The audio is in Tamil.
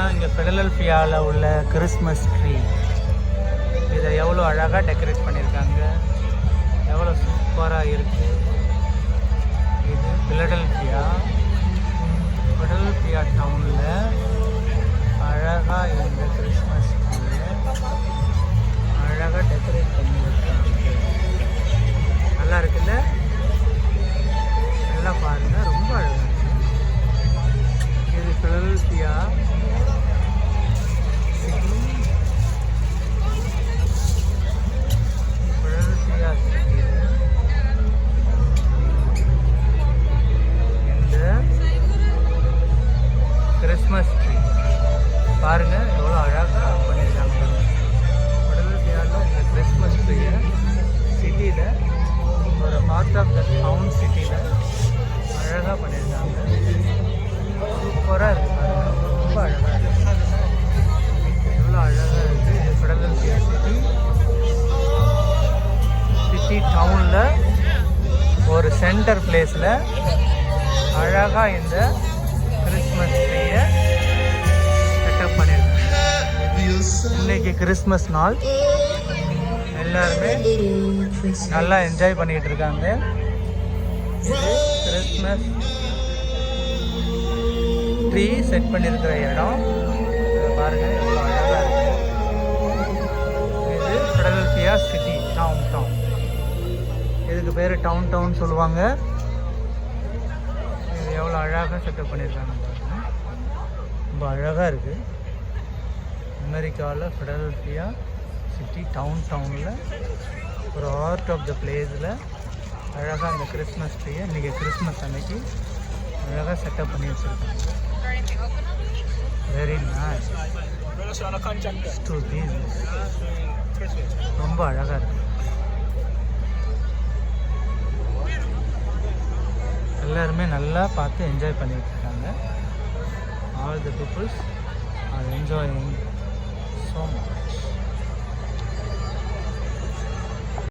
இதுதான் இங்கே ஃபிலடெல்ஃபியாவில் உள்ள கிறிஸ்மஸ் ட்ரீ. இதை எவ்வளோ அழகாக டெக்கரேட் பண்ணியிருக்காங்க, எவ்வளோ சூப்பராக இருக்குது. இது ஃபிலடெல்ஃபியா டவுனில் அழகாக இந்த கிறிஸ்மஸ் ட்ரீயை அழகாக டெக்கரேட் பண்ணியிருக்காங்க. நல்லா இருக்குல்ல? நல்லா பாருங்கள், ரொம்ப அழகாக இருக்குது. இது ஃபிலடெல்ஃபியா சிட்டி. ஃபிலடெல்ஃபியா சிட்டியில் இந்த கிறிஸ்மஸ் ட்ரீ பாருங்கள் எவ்வளோ அழகாக பண்ணியிருக்காங்க. ஃபிலடெல்ஃபியாவில் இந்த கிறிஸ்மஸ் ட்ரீயை சிட்டியில் ஒரு பார்ட் ஆஃப் த டவுன் சிட்டியில் அழகாக பண்ணியிருக்காங்க. சூப்பராக இருக்குது பாருங்கள், ரொம்ப அழகாக இருக்குது. எவ்வளோ அழகாக இருக்குது. இது ஃபிலடெல்ஃபியா சிட்டி டவுனில் ஒரு சென்டர் பிளேஸில் அழகாக இந்த கிறிஸ்மஸ் ட்ரீயை செட்டப் பண்ணியிருக்காங்க. இன்னைக்கு கிறிஸ்மஸ் நாள், எல்லாருமே நல்லா என்ஜாய் பண்ணிகிட்டு இருக்காங்க. இது கிறிஸ்மஸ் ட்ரீ செட் பண்ணியிருக்கிற இடம் பாருங்கள், எவ்வளோ அழகாக இருக்குது. இது ஃபிலடெல்ஃபியா சிட்டி டவுன். இதுக்கு பேர் டவுன் சொல்லுவாங்க. இது எவ்வளோ அழகாக செட்டப் பண்ணியிருக்காங்க பாருங்கள், ரொம்ப அழகாக இருக்குது. அமெரிக்காவில் ஃபிலடெல்ஃபியா சிட்டி டவுனில் ஒரு ஆர்ட் ஆஃப் த பிளேஸில் அழகாக இந்த கிறிஸ்மஸ் ட்ரீயை இன்றைக்கி கிறிஸ்மஸ் அன்னைக்கு அழகாக செட்டப் பண்ணி வச்சுருக்காங்க. Very nice. ரொம்ப அழகாக இருக்குது. எல்லாருமே நல்லா பார்த்து என்ஜாய் பண்ணிட்டு இருக்காங்க. All the peoples are enjoying so much.